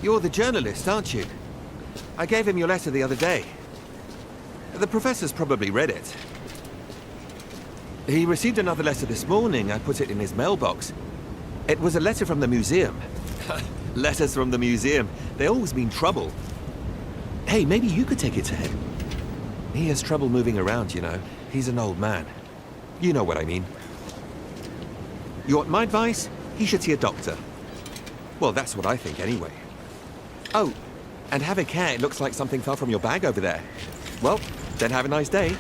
You're the journalist, aren't you? I gave him your letter the other day. The professor's probably read it. He received another letter this morning. I put it in his mailbox. It was a letter from the museum. Letters from the museum. They always mean trouble. Hey, maybe you could take it to him. He has trouble moving around, you know. He's an old man. You know what I mean. You want my advice? He should see a doctor. Well, that's what I think anyway. Oh, and have a care. It looks like something fell from your bag over there. Well, then have a nice day.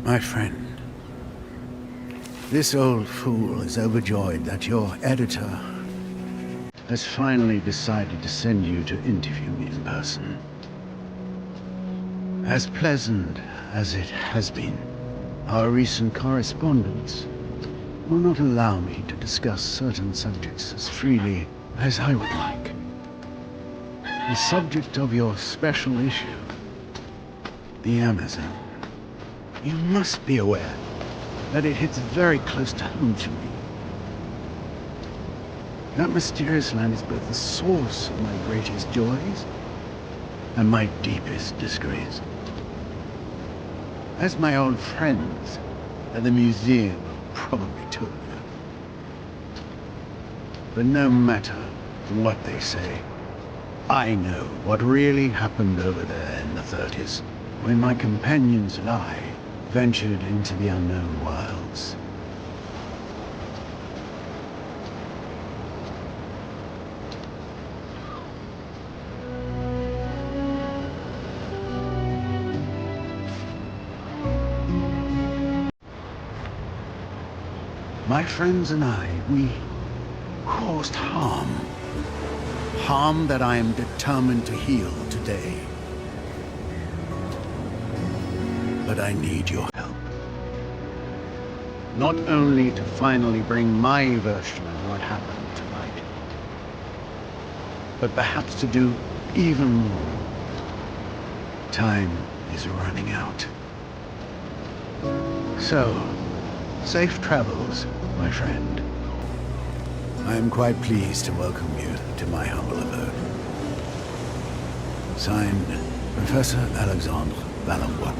My friend, this old fool is overjoyed that your editor has finally decided to send you to interview me in person. As pleasant as it has been, our recent correspondence will not allow me to discuss certain subjects as freely as I would like. The subject of your special issue, the Amerzone. You must be aware that it hits very close to home to me. That mysterious land is both the source of my greatest joys and my deepest disgrace. As my old friends at the museum probably told you. But no matter what they say, I know what really happened over there in the 30s, when my companions and I ventured into the unknown wilds. My friends and I, we caused harm. Harm that I am determined to heal today. But I need your help. Not only to finally bring my version of what happened to light, but perhaps to do even more. Time is running out. So, safe travels, my friend. I am quite pleased to welcome you to my humble abode. Signed, Professor Alexandre Valenbois.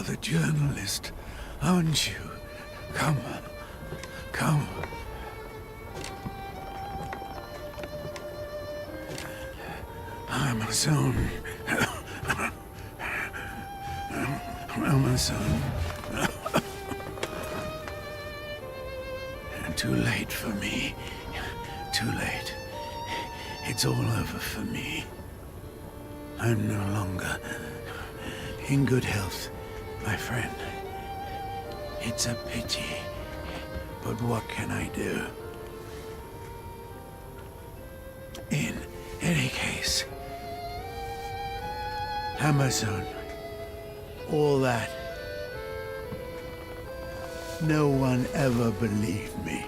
the journalist, aren't you? Come. Come. Amerzone. Amerzone. Too late for me. Too late. It's all over for me. I'm no longer in good health, my friend. It's a pity, but what can I do? In any case, Amerzone, all that, no one ever believed me.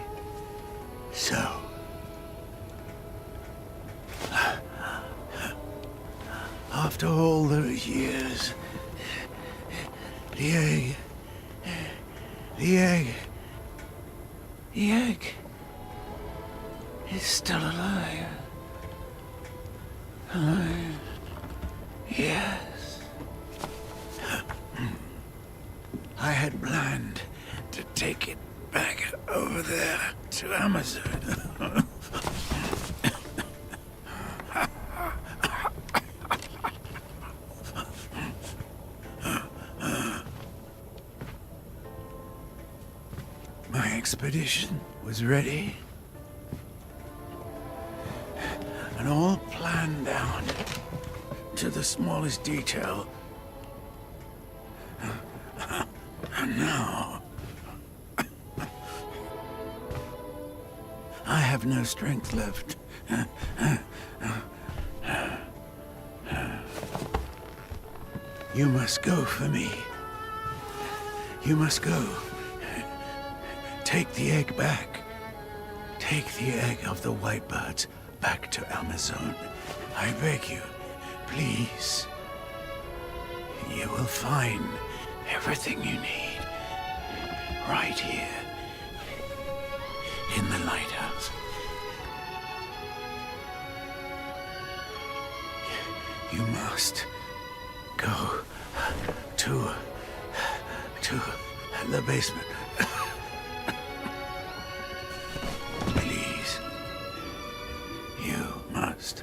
So, after all those years, the egg is still alive. Alive. Yes. I had planned to take it back over there to Amerzone. My expedition was ready and all planned down to the smallest detail. And now I have no strength left. You must go for me. You must go. Take the egg back. Take the egg of the white birds back to Amerzone. I beg you, please. You will find everything you need right here in the lighthouse. You must go to the basement. Please. You must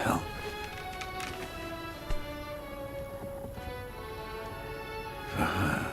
help. For her.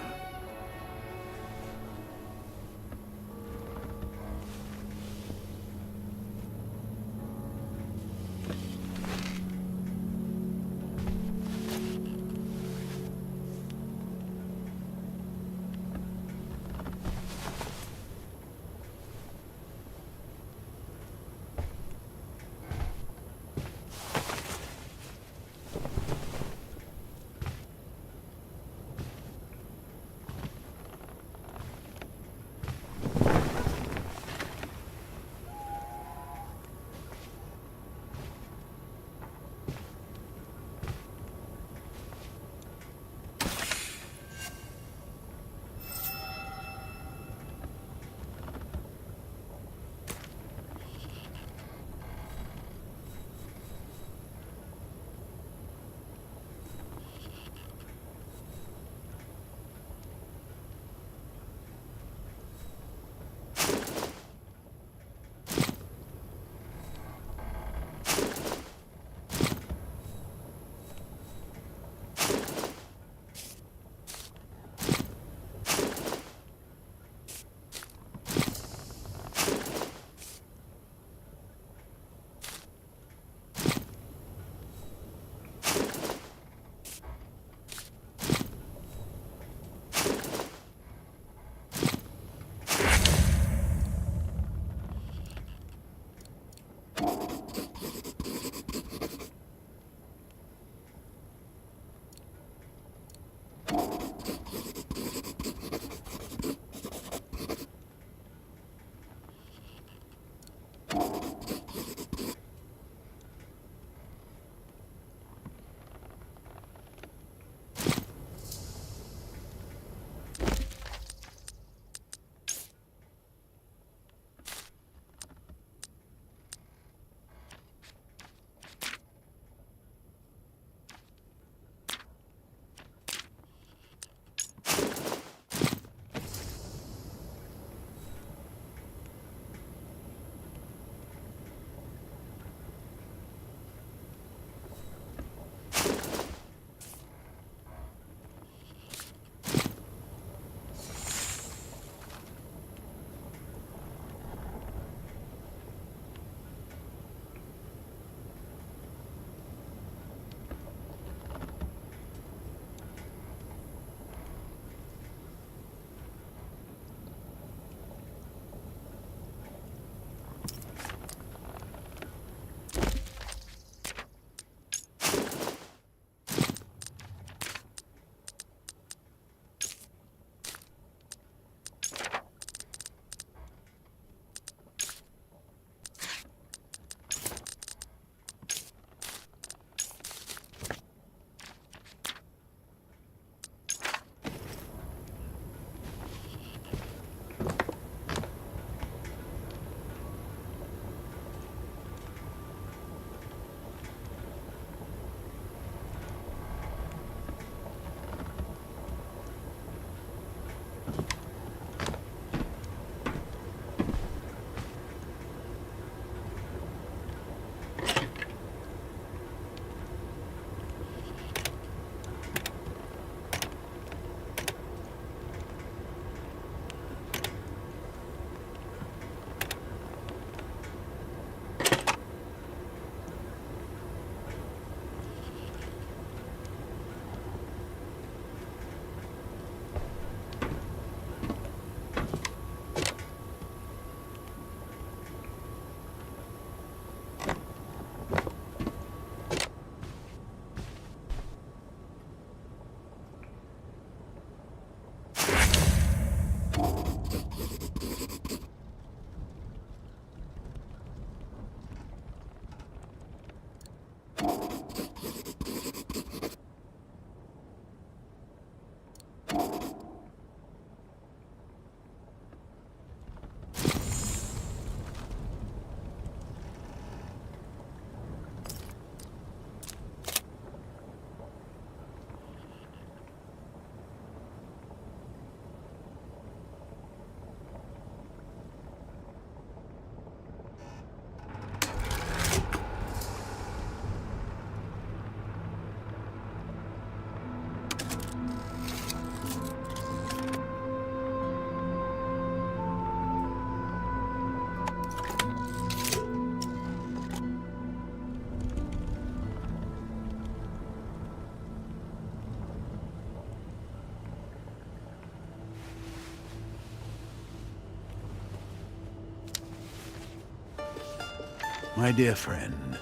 My dear friend,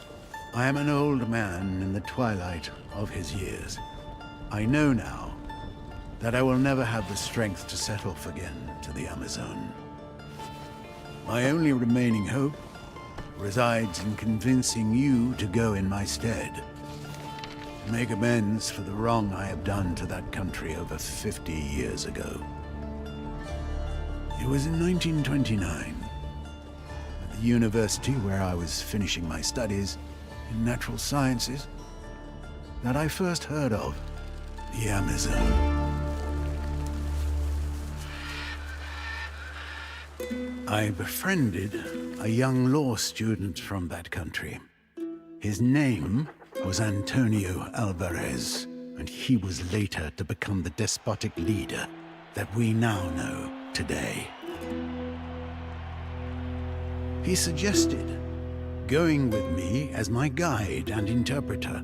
I am an old man in the twilight of his years. I know now that I will never have the strength to set off again to the Amerzone. My only remaining hope resides in convincing you to go in my stead, to make amends for the wrong I have done to that country over 50 years ago. It was in 1929, at the university where I was finishing my studies in natural sciences, that I first heard of the Amerzone. I befriended a young law student from that country. His name was Antonio Alvarez, and he was later to become the despotic leader that we now know today. He suggested going with me as my guide and interpreter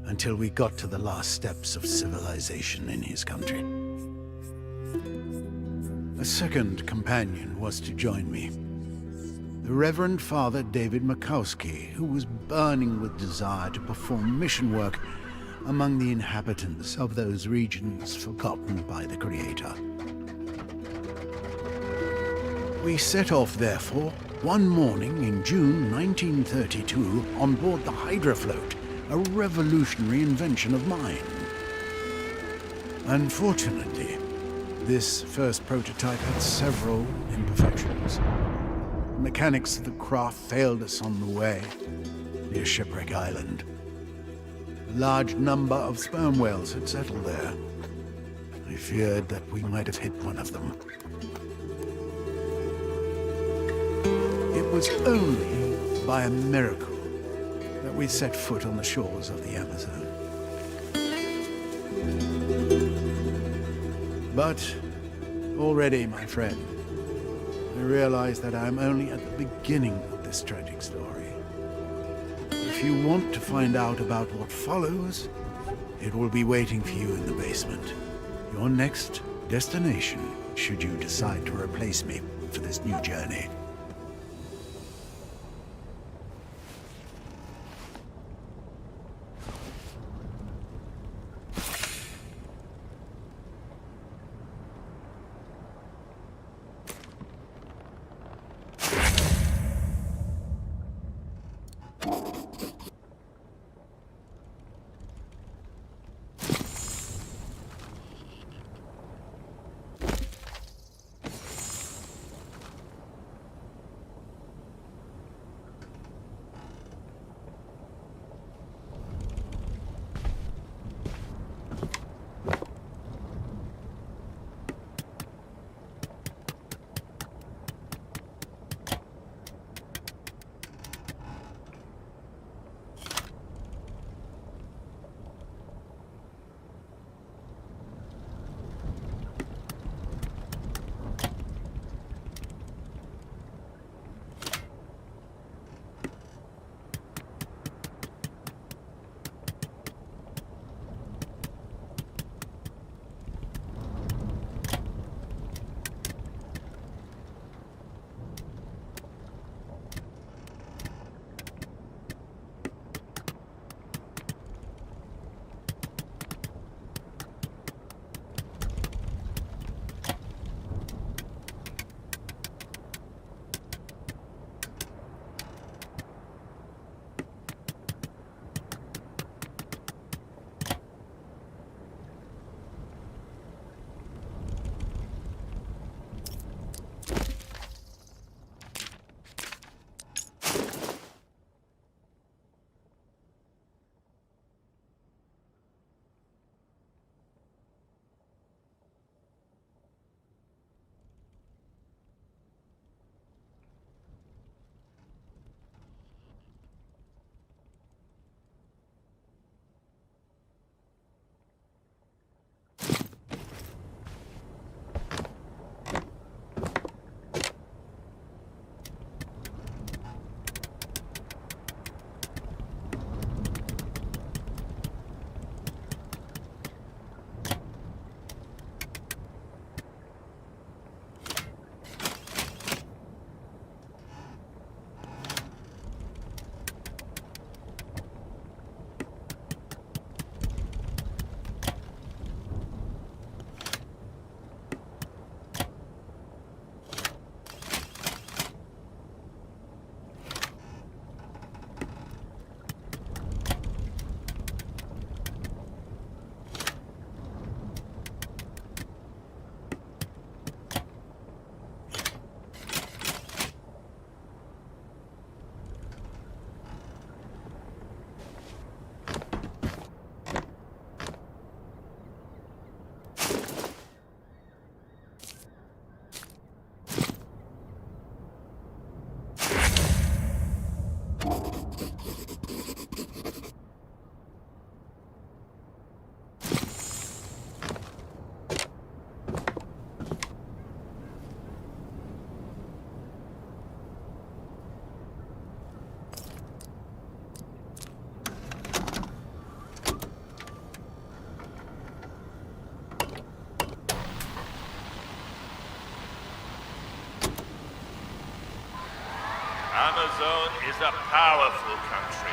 until we got to the last steps of civilization in his country. A second companion was to join me, the Reverend Father David Makowski, who was burning with desire to perform mission work among the inhabitants of those regions forgotten by the Creator. We set off, therefore, one morning in June 1932 on board the Hydrofloat, a revolutionary invention of mine. Unfortunately, this first prototype had several imperfections. The mechanics of the craft failed us on the way near Shipwreck Island. A large number of sperm whales had settled there. I feared that we might have hit one of them. It was only by a miracle that we set foot on the shores of the Amerzone. But already, my friend, I realize that I am only at the beginning of this tragic story. If you want to find out about what follows, it will be waiting for you in the basement. Your next destination, should you decide to replace me for this new journey. Amerzone is a powerful country,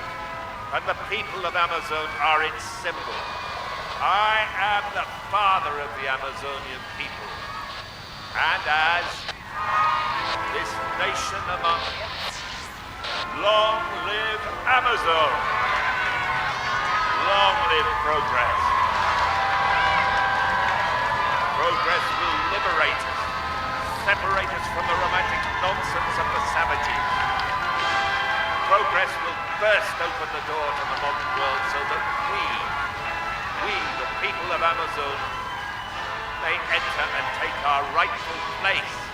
and the people of Amerzone are its symbol. I am the father of the Amazonian people, and as this nation among long live Amazone! Long live progress! Progress will liberate us, separate us from the romantic nonsense of the savages. Progress will burst open the door to the modern world so that we, the people of Amerzone, may enter and take our rightful place.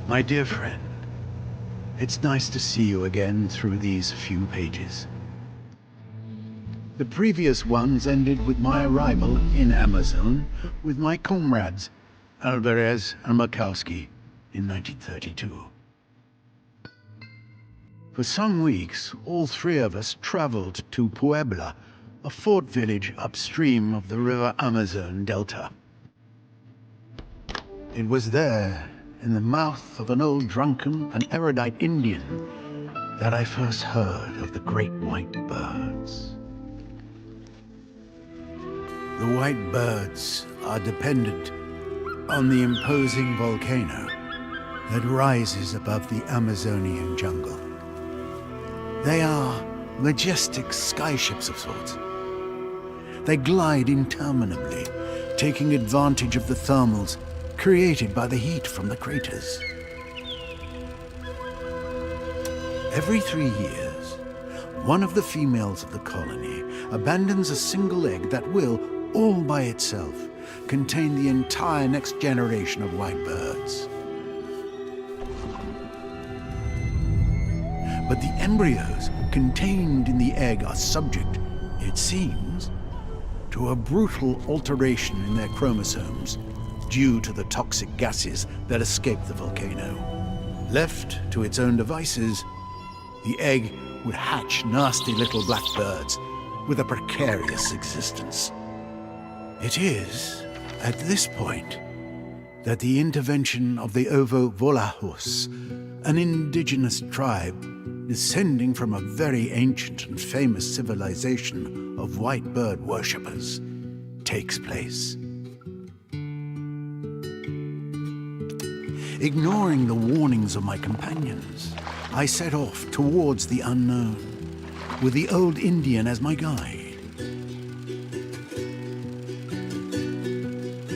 My dear friend, it's nice to see you again through these few pages. The previous ones ended with my arrival in Amerzone with my comrades, Alvarez and Makowski, in 1932. For some weeks, all three of us traveled to Puebla, a fort village upstream of the river Amazon Delta. It was there, in the mouth of an old drunken and erudite Indian, that I first heard of the great white birds. The white birds are dependent on the imposing volcano that rises above the Amazonian jungle. They are majestic skyships of sorts. They glide interminably, taking advantage of the thermals created by the heat from the craters. Every 3 years, one of the females of the colony abandons a single egg that will, all by itself, contain the entire next generation of white birds. But the embryos contained in the egg are subject, it seems, to a brutal alteration in their chromosomes due to the toxic gases that escape the volcano. Left to its own devices, the egg would hatch nasty little black birds with a precarious existence. It is at this point that the intervention of the Ovo Volahos, an indigenous tribe descending from a very ancient and famous civilization of white bird worshippers, takes place. Ignoring the warnings of my companions, I set off towards the unknown, with the old Indian as my guide.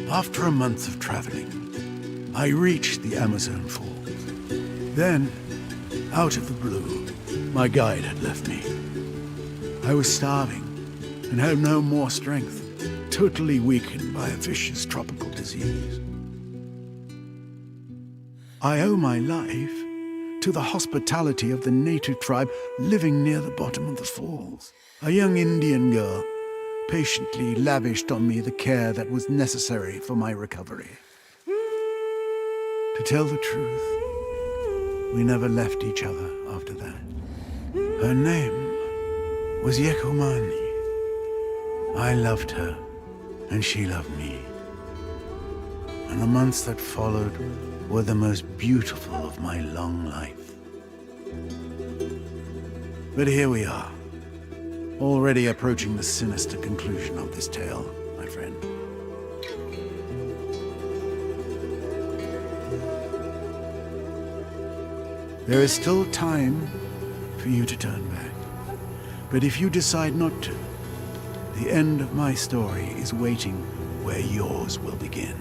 After a month of traveling, I reached the Amazon Falls. Then, out of the blue, my guide had left me. I was starving and had no more strength, totally weakened by a vicious tropical disease. I owe my life to the hospitality of the native tribe living near the bottom of the falls. A young Indian girl patiently lavished on me the care that was necessary for my recovery. To tell the truth, we never left each other after that. Her name was Yekomani. I loved her, and she loved me. And the months that followed were the most beautiful of my long life. But here we are, already approaching the sinister conclusion of this tale, my friend. There is still time for you to turn back. But if you decide not to, the end of my story is waiting where yours will begin.